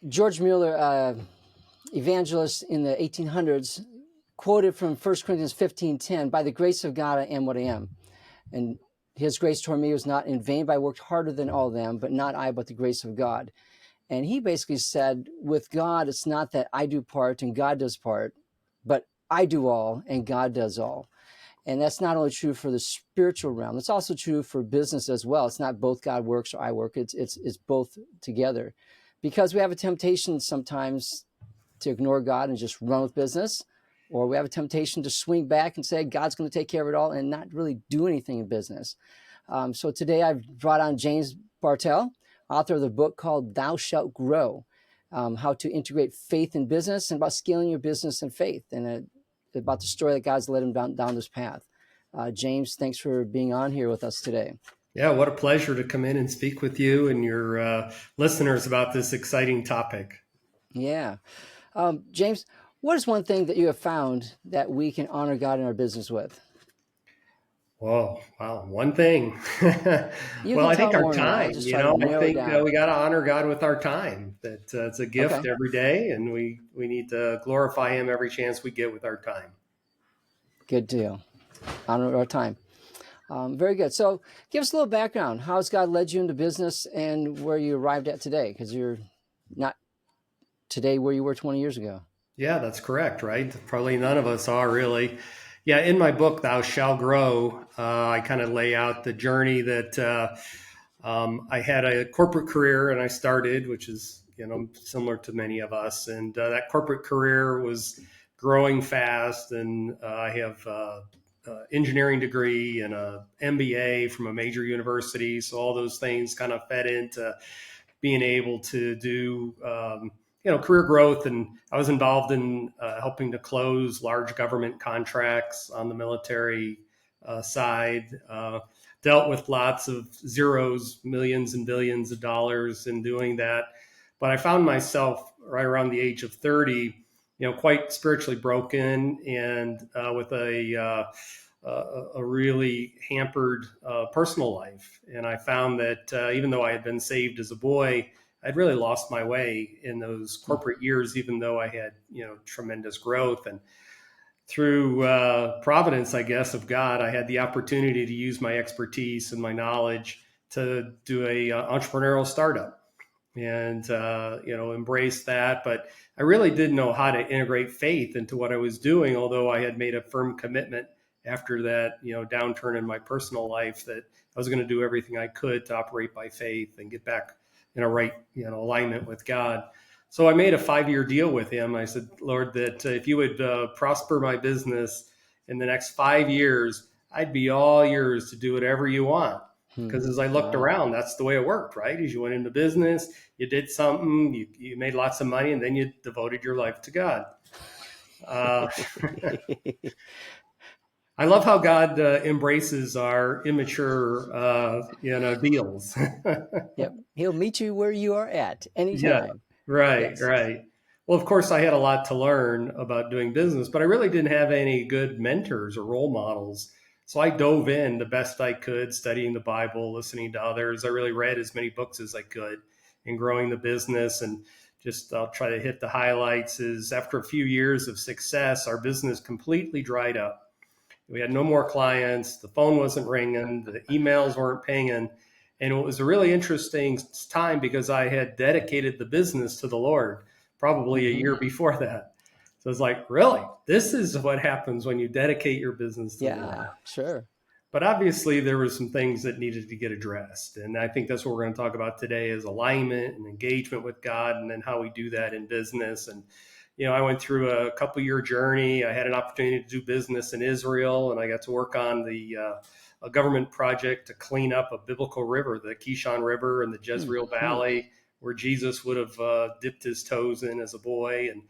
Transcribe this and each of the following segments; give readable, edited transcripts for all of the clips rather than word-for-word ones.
George Mueller, evangelist in the 1800s, quoted from 1 Corinthians 15:10, "By the grace of God, I am what I am. And his grace toward me was not in vain, but I worked harder than all of them, but not I, but the grace of God." And he basically said, with God, it's not that I do part and God does part, but I do all and God does all. And that's not only true for the spiritual realm, it's also true for business as well. It's not both God works or I work, it's both together. Because we have a temptation sometimes to ignore God and just run with business, or we have a temptation to swing back and say God's going to take care of it all and not really do anything in business. So today I've brought on James Barthel, author of the book called Thou Shalt Grow, how to integrate faith in business and about scaling your business and faith, and about the story that God's led him down this path. James, thanks for being on here with us today. Yeah, what a pleasure to come in and speak with you and your listeners about this exciting topic. Yeah. James, what is one thing that you have found that we can honor God in our business with? Whoa, wow, one thing. You Well, can I tell think our more than that. I'll time, just try to I narrow it think down. we got to honor God with our time. That it's a gift Okay. every day, and we need to glorify Him every chance we get with our time. Good deal. Honor our time. Very good. So give us a little background. How has God led you into business and where you arrived at today? Because you're not today where you were 20 years ago. Yeah, that's correct, right? Probably none of us are really. Yeah, in my book, Thou Shalt Grow, I kind of lay out the journey that I had a corporate career and I started, which is, similar to many of us. And that corporate career was growing fast. And I have engineering degree and a MBA from a major university. So all those things kind of fed into being able to do career growth. And I was involved in helping to close large government contracts on the military side. Dealt with lots of zeros, millions and billions of dollars in doing that. But I found myself right around the age of 30, quite spiritually broken and with a really hampered personal life. And I found that even though I had been saved as a boy, I'd really lost my way in those corporate years, even though I had, tremendous growth. And through providence, I guess, of God, I had the opportunity to use my expertise and my knowledge to do a entrepreneurial startup and, embrace that. But I really didn't know how to integrate faith into what I was doing, although I had made a firm commitment after that, downturn in my personal life that I was going to do everything I could to operate by faith and get back in a right, alignment with God. So I made a 5-year deal with him. I said, Lord, that if you would prosper my business in the next 5 years, I'd be all yours to do whatever you want. Because as I looked around, that's the way it worked, right? As you went into business, you did something, you made lots of money, and then you devoted your life to God. I love how God embraces our immature, deals. Yep. He'll meet you where you are at Yeah, anytime. right, Yes. right. Well, of course, I had a lot to learn about doing business, but I really didn't have any good mentors or role models. So I dove in the best I could, studying the Bible, listening to others. I really read as many books as I could in growing the business. And just I'll try to hit the highlights is after a few years of success, our business completely dried up. We had no more clients. The phone wasn't ringing. The emails weren't pinging. And it was a really interesting time because I had dedicated the business to the Lord probably a year before that. So it's like, really, this is what happens when you dedicate your business to the Lord. Yeah, sure. But obviously there were some things that needed to get addressed. And I think that's what we're going to talk about today is alignment and engagement with God and then how we do that in business. And I went through a couple-year journey. I had an opportunity to do business in Israel, and I got to work on a government project to clean up a biblical river, the Kishon River in the Jezreel Valley, where Jesus would have dipped his toes in as a boy, and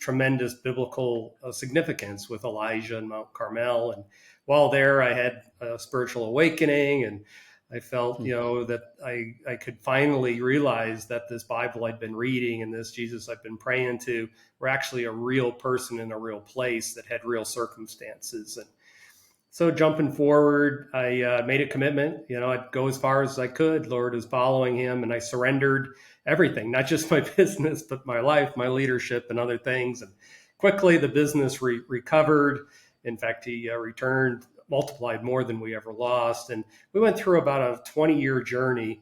tremendous biblical significance with Elijah and Mount Carmel. And while there, I had a spiritual awakening, and I felt, that I could finally realize that this Bible I'd been reading and this Jesus I've been praying to were actually a real person in a real place that had real circumstances. And So jumping forward, I made a commitment. I'd go as far as I could. Lord is following him, and I surrendered everything, not just my business, but my life, my leadership, and other things. And quickly, the business recovered. In fact, he returned, multiplied more than we ever lost. And we went through about a 20-year journey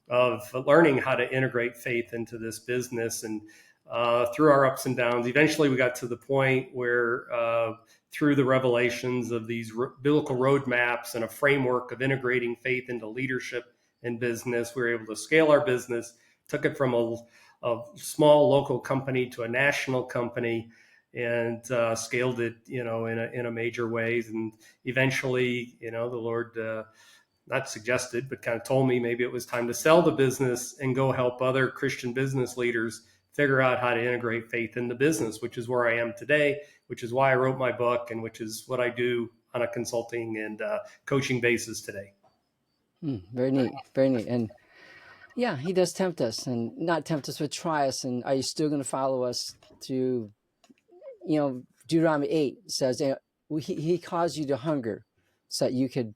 of learning how to integrate faith into this business. And through our ups and downs, eventually we got to the point where through the revelations of these biblical roadmaps and a framework of integrating faith into leadership and business, we were able to scale our business, took it from a small local company to a national company, and scaled it, in a major ways. And eventually, the Lord not suggested, but kind of told me maybe it was time to sell the business and go help other Christian business leaders figure out how to integrate faith in the business, which is where I am today, which is why I wrote my book, and which is what I do on a consulting and coaching basis today. Very neat. Very neat. And yeah, he does tempt us, and not tempt us, but try us. And are you still going to follow us through, Deuteronomy 8 says, he caused you to hunger so that you could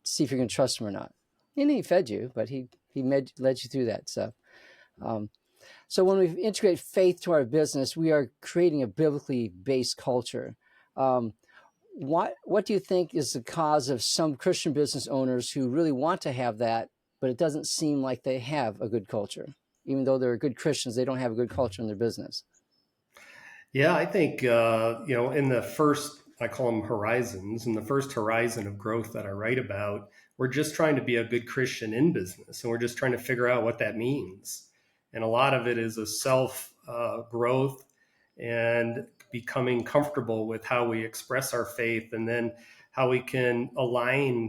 see if you're going to trust him or not. And he fed you, but he led you through that stuff. So when we integrate faith to our business, we are creating a biblically based culture. What do you think is the cause of some Christian business owners who really want to have that, but it doesn't seem like they have a good culture? Even though they're good Christians, they don't have a good culture in their business. Yeah, I think, in the first, I call them horizons, in the first horizon of growth that I write about, we're just trying to be a good Christian in business, and we're just trying to figure out what that means. And a lot of it is a self growth and becoming comfortable with how we express our faith, and then how we can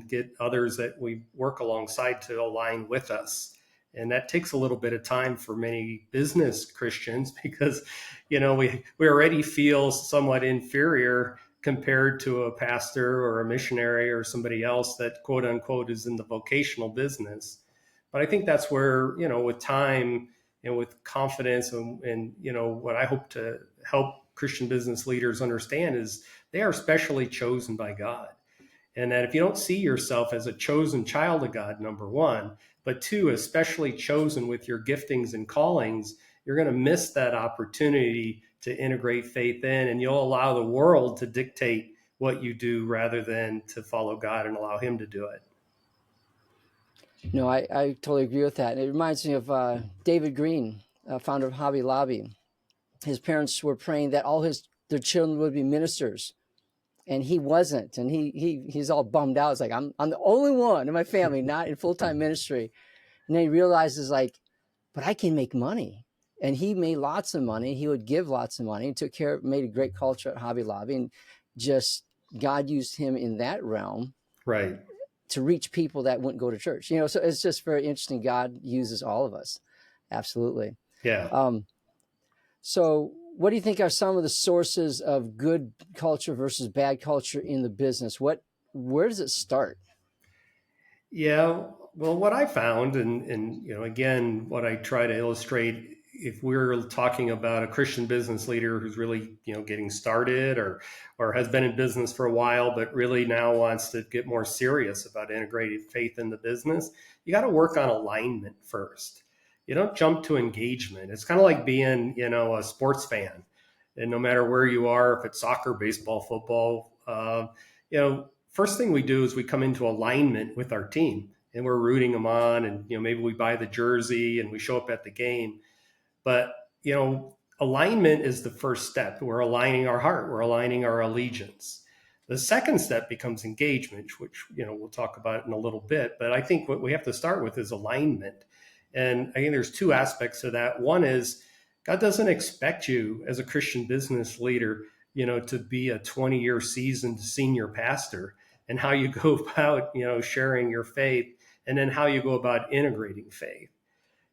get others that we work alongside to align with us. And that takes a little bit of time for many business Christians, because we already feel somewhat inferior compared to a pastor or a missionary or somebody else that, quote unquote, is in the vocational business. But I think that's where, with time and with confidence, and what I hope to help Christian business leaders understand is they are specially chosen by God. And that if you don't see yourself as a chosen child of God, number one, but two, especially chosen with your giftings and callings, you're going to miss that opportunity to integrate faith in, and you'll allow the world to dictate what you do rather than to follow God and allow him to do it. No, I totally agree with that. It reminds me of David Green, founder of Hobby Lobby. His parents were praying that their children would be ministers, and he wasn't. And he's all bummed out. It's like, I'm the only one in my family not in full-time ministry. And then he realizes, like, but I can make money. And he made lots of money. He would give lots of money, and made a great culture at Hobby Lobby. And just God used him in that realm, Right. to reach people that wouldn't go to church. So it's just very interesting. God uses all of us. Absolutely. Yeah. So what do you think are some of the sources of good culture versus bad culture in the business? Where does it start? Yeah. Well, what I found, and again, what I try to illustrate, if we're talking about a Christian business leader who's really, getting started, or has been in business for a while, but really now wants to get more serious about integrating faith in the business, you got to work on alignment first. You don't jump to engagement. It's kind of like being, a sports fan, and no matter where you are, if it's soccer, baseball, football, first thing we do is we come into alignment with our team, and we're rooting them on, and maybe we buy the jersey and we show up at the game. But alignment is the first step. We're aligning our heart, we're aligning our allegiance. The second step becomes engagement, which we'll talk about in a little bit. But I think what we have to start with is alignment. And I think there's two aspects to that. One is God doesn't expect you as a Christian business leader, to be a 20-year seasoned senior pastor, and how you go about, sharing your faith, and then how you go about integrating faith.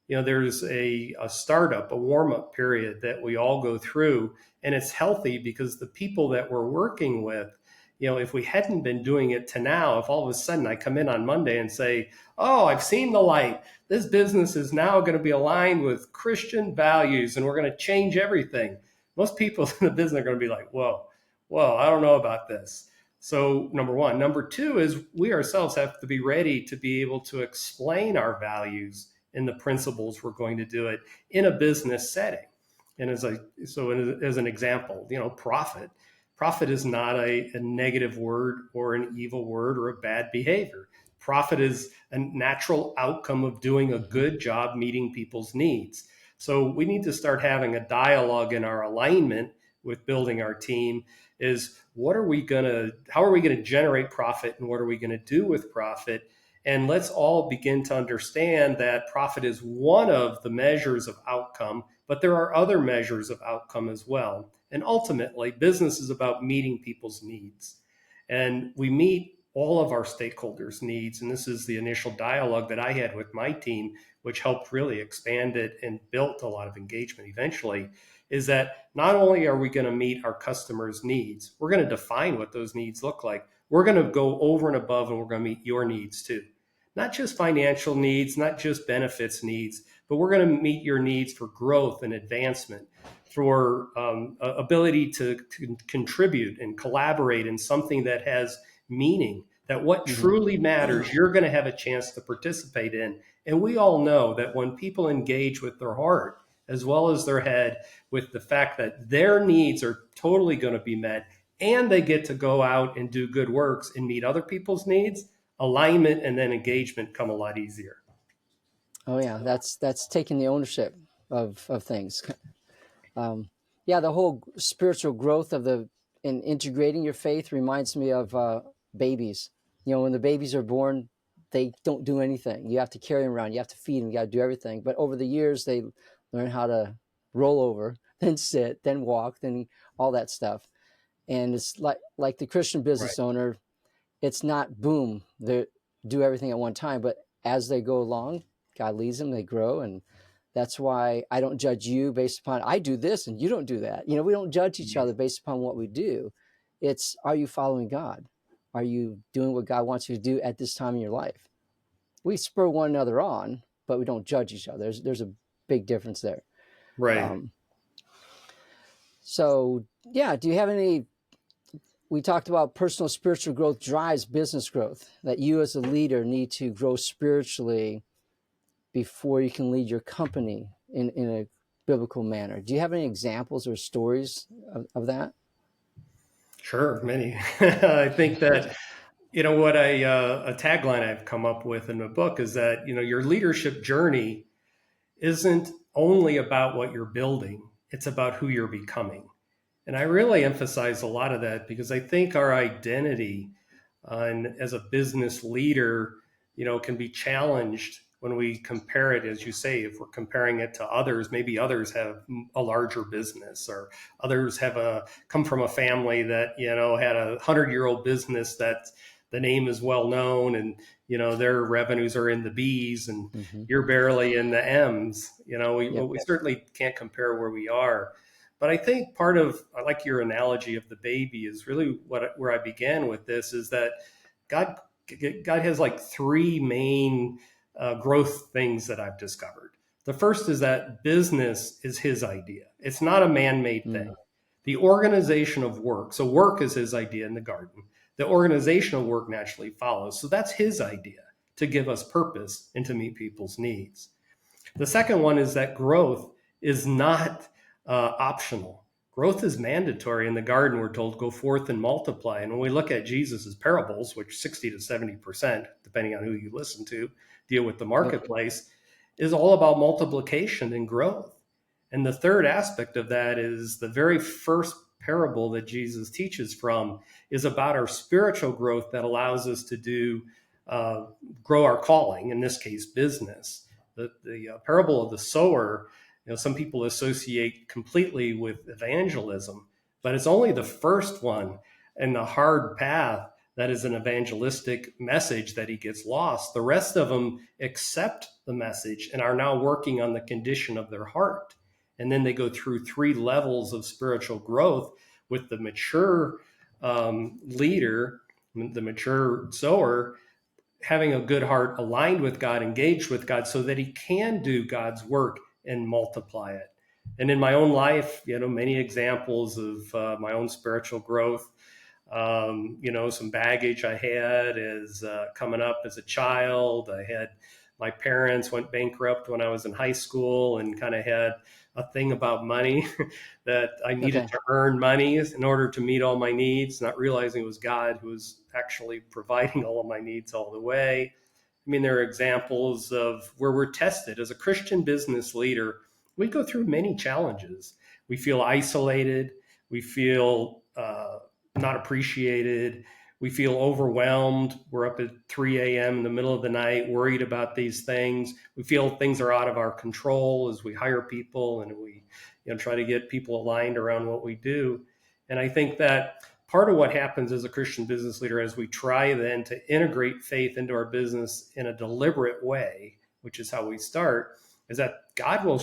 There's a startup, a warm-up period that we all go through, and it's healthy because the people that we're working with, if we hadn't been doing it to now, if all of a sudden I come in on Monday and say, oh, I've seen the light, this business is now going to be aligned with Christian values, and we're going to change everything. Most people in the business are going to be like, whoa, I don't know about this. So, number one. Number two is we ourselves have to be ready to be able to explain our values and the principles we're going to do it in a business setting. And as an example, profit. Profit is not a negative word or an evil word or a bad behavior. Profit is a natural outcome of doing a Mm-hmm. good job meeting people's needs. So we need to start having a dialogue in our alignment with building our team is how are we going to generate profit and what are we going to do with profit? And let's all begin to understand that profit is one of the measures of outcome, but there are other measures of outcome as well. And ultimately, business is about meeting people's needs. And we meet all of our stakeholders' needs. And this is the initial dialogue that I had with my team, which helped really expand it and built a lot of engagement eventually, is that not only are we going to meet our customers' needs, we're going to define what those needs look like. We're going to go over and above and we're going to meet your needs too. Not just financial needs, not just benefits needs, but we're going to meet your needs for growth and advancement, for ability to contribute and collaborate in something that has meaning, that what Mm-hmm. truly matters, you're going to have a chance to participate in. And we all know that when people engage with their heart as well as their head, with the fact that their needs are totally going to be met and they get to go out and do good works and meet other people's needs, alignment and then engagement come a lot easier. Oh yeah, that's taking the ownership of things. Um, yeah, the whole spiritual growth of the and integrating your faith reminds me of babies. You know, when the babies are born, they don't do anything. You have to carry them around. You have to feed them. You got to do everything. But over the years, they learn how to roll over, then sit, then walk, then all that stuff. And it's like the Christian Right. business owner. It's not boom, they do everything at one time, but as they go along, God leads them, they grow. And that's why I don't judge you based upon I do this and you don't do that. You know, we don't judge each other based upon what we do. It's, are you following God? Are you doing what God wants you to do at this time in your life? We spur one another on, but we don't judge each other. There's a big difference there. Right. um, so yeah, do you have any, we talked about personal spiritual growth drives business growth, that you as a leader need to grow spiritually before you can lead your company in a biblical manner. Do you have any examples or stories of that? Sure, many. I think that what a tagline I've come up with in the book is that your leadership journey isn't only about what you're building; it's about who you're becoming. And I really emphasize a lot of that because I think our identity and as a business leader, can be challenged when we compare it, as you say, if we're comparing it to others, maybe others have a larger business or others have come from a family that, had 100-year-old business that the name is well known and, their revenues are in the B's and Mm-hmm. you're barely in the M's. Yep. We certainly can't compare where we are. But I think I like your analogy of the baby is really where I began with this is that God, God has like three main growth things that I've discovered. The first is that business is his idea. It's not a man-made thing. Mm. The organization of work. So work is his idea in the garden. The organization of work naturally follows. So that's his idea to give us purpose and to meet people's needs. The second one is that growth is not optional. Growth is mandatory. In the garden, we're told, go forth and multiply. And when we look at Jesus's parables, which 60 to 70%, depending on who you listen to, deal with the Yep. marketplace, is all about multiplication and growth. And the third aspect of that is the very first parable that Jesus teaches from is about our spiritual growth that allows us to uh, grow our calling, in this case, business. The parable of the sower, some people associate completely with evangelism, but it's only the first one in the hard path that is an evangelistic message that he gets lost. The rest of them accept the message and are now working on the condition of their heart. And then they go through three levels of spiritual growth with the mature leader, the mature sower, having a good heart aligned with God, engaged with God, so that he can do God's work and multiply it. And in my own life, many examples of my own spiritual growth. Some baggage I had as coming up as a child. I had my parents went bankrupt when I was in high school and kind of had a thing about money that I needed Okay. to earn money in order to meet all my needs, not realizing it was God who was actually providing all of my needs all the way. I mean, there are examples of where we're tested as a Christian business leader. We go through many challenges. We feel isolated. We feel not appreciated. We feel overwhelmed. We're up at 3 a.m. in the middle of the night, worried about these things. We feel things are out of our control as we hire people and we try to get people aligned around what we do. And I think that part of what happens as a Christian business leader as we try then to integrate faith into our business in a deliberate way, which is how we start, is that God will,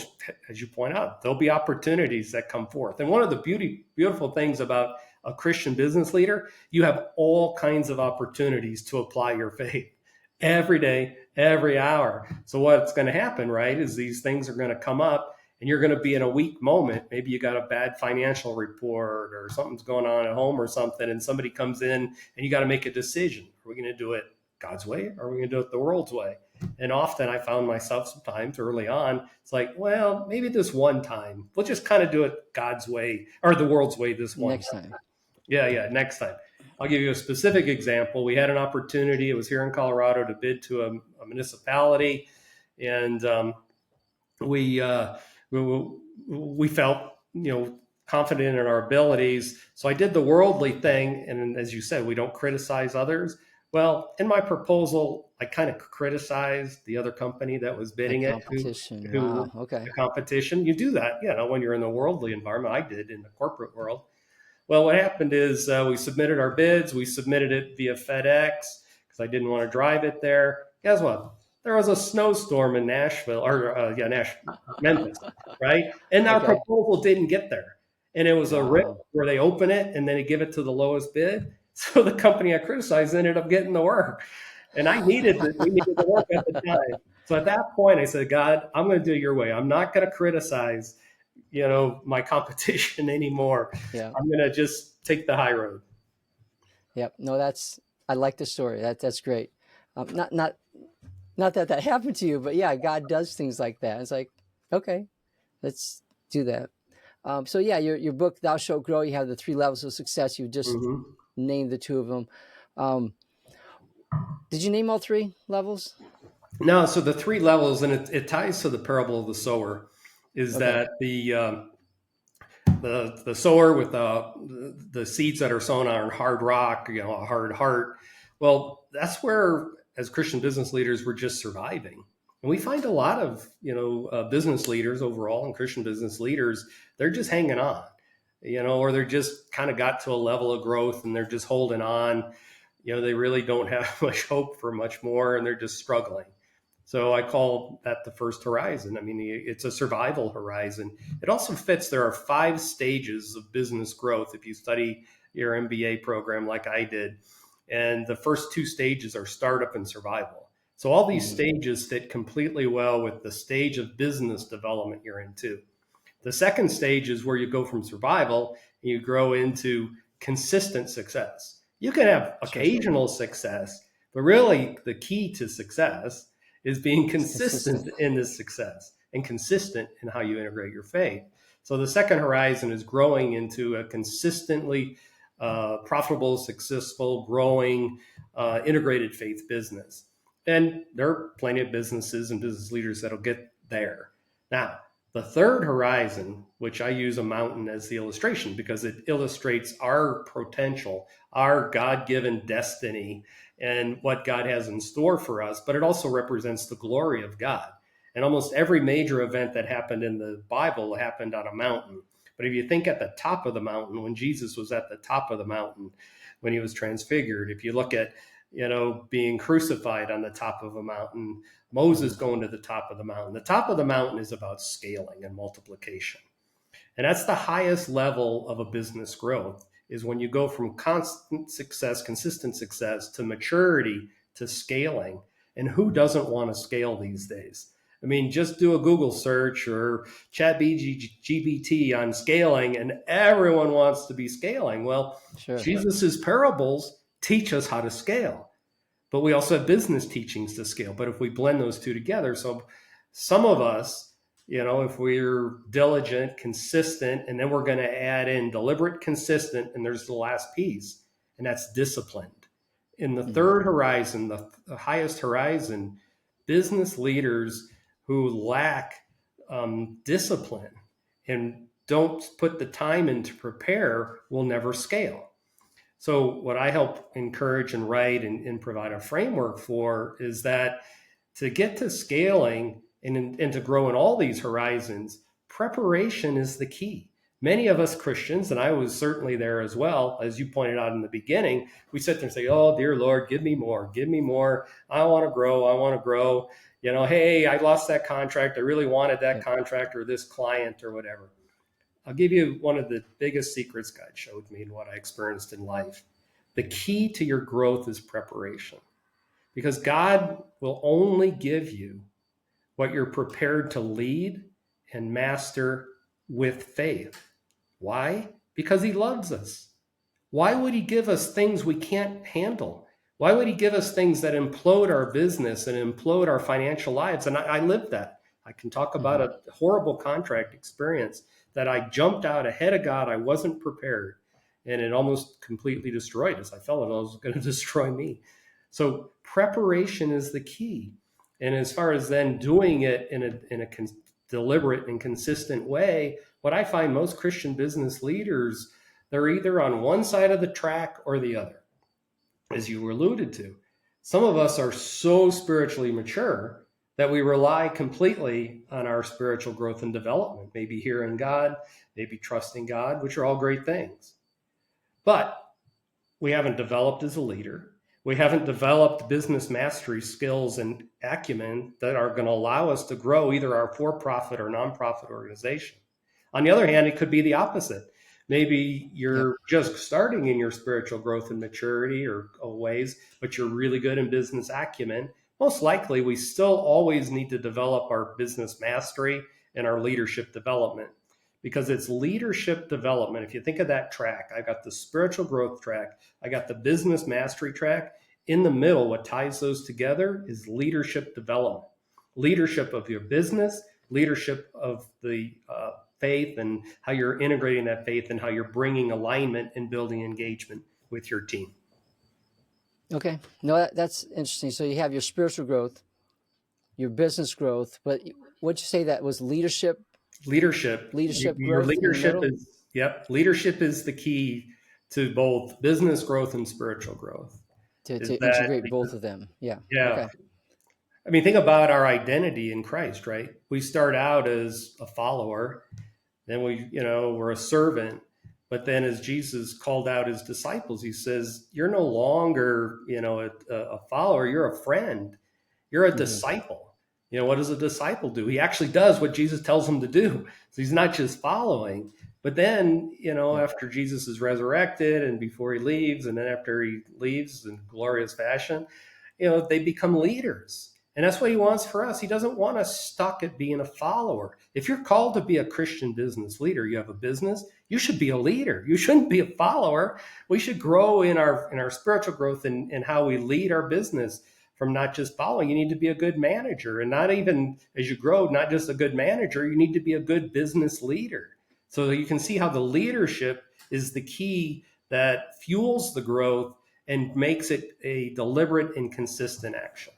as you point out, there'll be opportunities that come forth. And one of the beautiful things about a Christian business leader, you have all kinds of opportunities to apply your faith every day, every hour. So what's going to happen, right, is these things are going to come up and you're going to be in a weak moment. Maybe you got a bad financial report or something's going on at home or something, and somebody comes in and you got to make a decision. Are we going to do it God's way or are we going to do it the world's way? And often I found myself sometimes early on, it's like, well, maybe this one time, we'll just kind of do it God's way or the world's way this one Next time. time. Yeah, next time. I'll give you a specific example. We had an opportunity. It was here in Colorado to bid to a municipality, and we, uh, we we felt confident in our abilities. So I did the worldly thing, and as you said, we don't criticize others. Well, in my proposal, I kind of criticized the other company that was The bidding it, competition. who Wow. Okay. the competition. You do that, when you're in the worldly environment. I did in the corporate world. Well, what happened is we submitted our bids. We submitted it via FedEx because I didn't want to drive it there. Guess what? There was a snowstorm in Nashville, or Memphis, right? And our Okay. proposal didn't get there. And it was a rip Wow. where they open it and then they give it to the lowest bid. So the company I criticized ended up getting the work. And we needed the work at the time. So at that point, I said, God, I'm going to do it your way. I'm not going to criticize my competition anymore. Yeah. I'm going to just take the high road. Yep. No, I like the story. That's great. Not that that happened to you, but yeah, God does things like that. It's like, okay, let's do that. So yeah, your book, Thou Shalt Grow, you have the 3 levels of success. You just Mm-hmm. named the 2 of them. Um, did you name all 3 levels? No, so the 3 levels, and it ties to the parable of the sower, is Okay. that the sower with the seeds that are sown on hard rock, a hard heart. Well, that's where, as Christian business leaders, we're just surviving. And we find a lot of business leaders overall and Christian business leaders, they're just hanging on, or they're just kind of got to a level of growth and they're just holding on. They really don't have much hope for much more, and they're just struggling. So I call that the first horizon. I mean, it's a survival horizon. It also fits. There are 5 stages of business growth if you study your MBA program like I did. And the first 2 stages are startup and survival. So all these Hmm. stages fit completely well with the stage of business development you're in too. The second stage is where you go from survival and you grow into consistent success. You can have Sure. occasional success, but really the key to success is being It's consistent. consistent in this success and consistent in how you integrate your faith. So the second horizon is growing into a consistently profitable, successful, growing, integrated faith business. And there are plenty of businesses and business leaders that'll get there. Now, the third horizon, which I use a mountain as the illustration because it illustrates our potential, our God given destiny, and what God has in store for us, but it also represents the glory of God. And almost every major event that happened in the Bible happened on a mountain. But if you think at the top of the mountain, when Jesus was at the top of the mountain, when he was transfigured, if you look at, being crucified on the top of a mountain, Moses Hmm. going to the top of the mountain. The top of the mountain is about scaling and multiplication. And that's the highest level of a business growth is when you go from constant success, consistent success to maturity to scaling. And who doesn't want to scale these days? I mean, just do a Google search or chat GBT on scaling, and everyone wants to be scaling. Well, Sure. Jesus's parables teach us how to scale, but we also have business teachings to scale. But if we blend those two together, so some of us, if we're diligent, consistent, and then we're going to add in deliberate, consistent, and there's the last piece, and that's disciplined. In the Hmm. third horizon, the highest horizon, business leaders who lack discipline and don't put the time in to prepare will never scale. So, what I help encourage and write and provide a framework for is that to get to scaling and to grow in all these horizons, preparation is the key. Many of us Christians, and I was certainly there as well, as you pointed out in the beginning, we sit there and say, "Oh, dear Lord, give me more, give me more. I want to grow, I want to grow. Hey, I lost that contract. I really wanted that Yep. contract or this client or whatever." I'll give you one of the biggest secrets God showed me and what I experienced in life. The key to your growth is preparation because God will only give you what you're prepared to lead and master with faith. Why? Because He loves us. Why would He give us things we can't handle? Why would He give us things that implode our business and implode our financial lives? And I lived that. I can talk about Hmm. a horrible contract experience that I jumped out ahead of God. I wasn't prepared, and it almost completely destroyed us. I felt it was going to destroy me. So preparation is the key. And as far as then doing it in a deliberate and consistent way, what I find most Christian business leaders, they're either on one side of the track or the other, as you alluded to. Some of us are so spiritually mature that we rely completely on our spiritual growth and development, maybe hearing God, maybe trusting God, which are all great things. But we haven't developed as a leader. We haven't developed business mastery skills and acumen that are going to allow us to grow either our for profit or nonprofit organization. On the other hand, it could be the opposite. Maybe Yep. you're just starting in your spiritual growth and maturity or ways, but you're really good in business acumen. Most likely, we still always need to develop our business mastery and our leadership development because it's leadership development. If you think of that track, I got the spiritual growth track, I got the business mastery track. In the middle, what ties those together is leadership development, leadership of your business, leadership of the faith, and how you're integrating that faith and how you're bringing alignment and building engagement with your team. Okay. No, that's interesting. So you have your spiritual growth, your business growth, but what'd you say that was Leadership, leadership your growth in the leadership middle is, yep, leadership is the key to both business growth and spiritual growth. Is to that, integrate both of them? Yeah. yeah, Okay. I mean, think about our identity in Christ, right? We start out as a follower, then we're a servant. But then as Jesus called out his disciples, he says, you're no longer, a follower, you're a friend. You're a Hmm. disciple. What does a disciple do? He actually does what Jesus tells him to do. So he's not just following. But then, Yep. after Jesus is resurrected and before he leaves, and then after he leaves in glorious fashion, they become leaders. And that's what he wants for us. He doesn't want us stuck at being a follower. If you're called to be a Christian business leader, you have a business, you should be a leader. You shouldn't be a follower. We should grow in our spiritual growth and how we lead our business from not just following. You need to be a good manager, and not even as you grow, not just a good manager, you need to be a good business leader. So you can see how the leadership is the key that fuels the growth and makes it a deliberate and consistent action.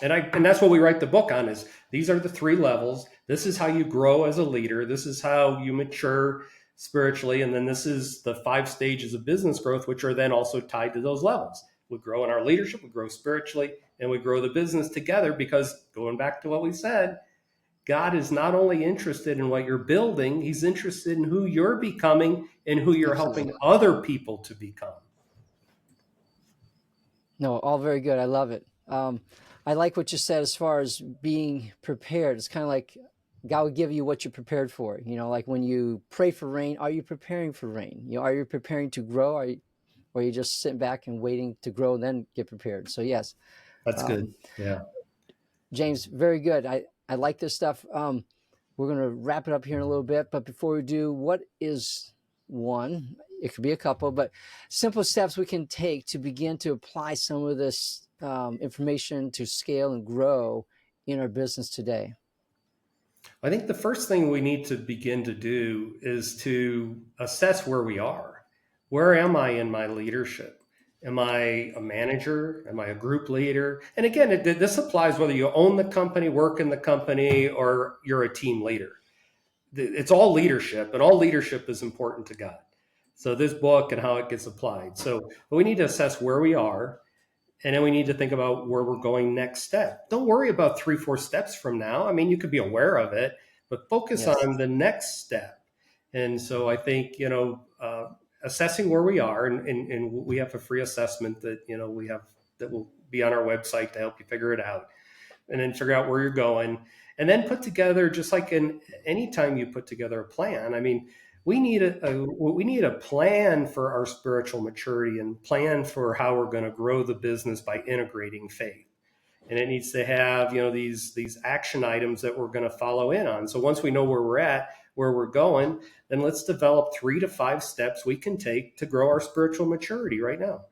And that's what we write the book on is these are the three levels. This is how you grow as a leader. This is how you mature spiritually. And then this is the 5 stages of business growth, which are then also tied to those levels. We grow in our leadership, we grow spiritually, and we grow the business together because going back to what we said, God is not only interested in what you're building, he's interested in who you're becoming and who you're Absolutely. helping other people to become. No, all very good. I love it. I like what you said as far as being prepared. It's kind of like God will give you what you're prepared for. Like when you pray for rain, are you preparing for rain? Are you preparing to grow? Or are you just sitting back and waiting to grow and then get prepared? So yes. That's good. Um, Yeah. James, very good. I like this stuff. We're going to wrap it up here in a little bit, but before we do, what is one, it could be a couple, but simple steps we can take to begin to apply some of this information to scale and grow in our business today? I think the first thing we need to begin to do is to assess where we are. Where am I in my leadership? Am I a manager? Am I a group leader? And again, this applies whether you own the company, work in the company, or you're a team leader. It's all leadership, and all leadership is important to God. So this book and how it gets applied. So we need to assess where we are, and then we need to think about where we're going next step. Don't worry about 3, 4 steps from now. I mean, you could be aware of it, but focus Yes. on the next step. And so I think, assessing where we are, and we have a free assessment that, we have that will be on our website to help you figure it out, and then figure out where you're going, and then put together, just like in any time you put together a plan. I mean, we need a plan for our spiritual maturity and plan for how we're going to grow the business by integrating faith. And it needs to have, these action items that we're going to follow in on. So once we know where we're at, where we're going, then let's develop 3 to 5 steps we can take to grow our spiritual maturity right now.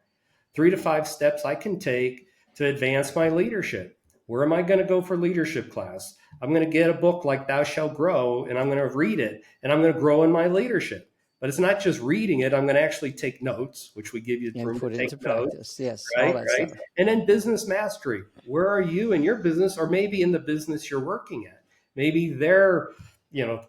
3 to 5 steps I can take to advance my leadership. Where am I going to go for leadership class? I'm going to get a book like Thou Shalt Grow, and I'm going to read it, and I'm going to grow in my leadership. But it's not just reading it. I'm going to actually take notes, which we give you And room put to it take into notes. practice. Yes, all Right, that right. stuff. And then business mastery. Where are you in your business, or maybe in the business you're working at? Maybe they're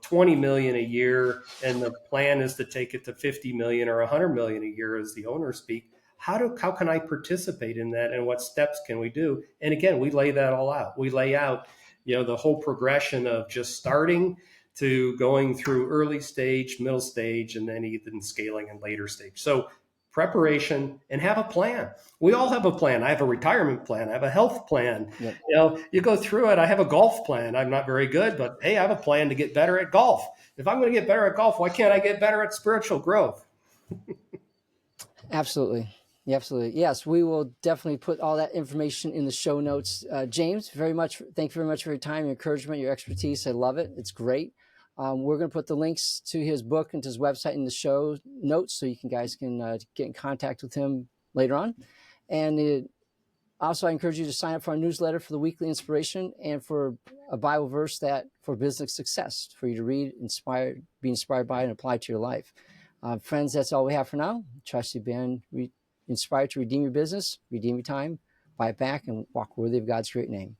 20 million a year, and the plan is to take it to 50 million or 100 million a year, as the owners speak. How can I participate in that, and what steps can we do? And again, we lay that all out. We lay out, the whole progression of just starting to going through early stage, middle stage, and then even scaling in later stage. So preparation, and have a plan. We all have a plan. I have a retirement plan. I have a health plan. Yep. You go through it. I have a golf plan. I'm not very good, but hey, I have a plan to get better at golf. If I'm going to get better at golf, why can't I get better at spiritual growth? Absolutely. Yeah, absolutely. Yes, we will definitely put all that information in the show notes. James, thank you very much for your time, your encouragement, your expertise. I love it. It's great. We're going to put the links to his book and to his website in the show notes, so you guys can get in contact with him later on. And also, I encourage you to sign up for our newsletter for the weekly inspiration and for a Bible verse that for business success, for you to read, be inspired by, and apply to your life. Friends, that's all we have for now. Trust you've been inspired to redeem your business, redeem your time, buy it back, and walk worthy of God's great name.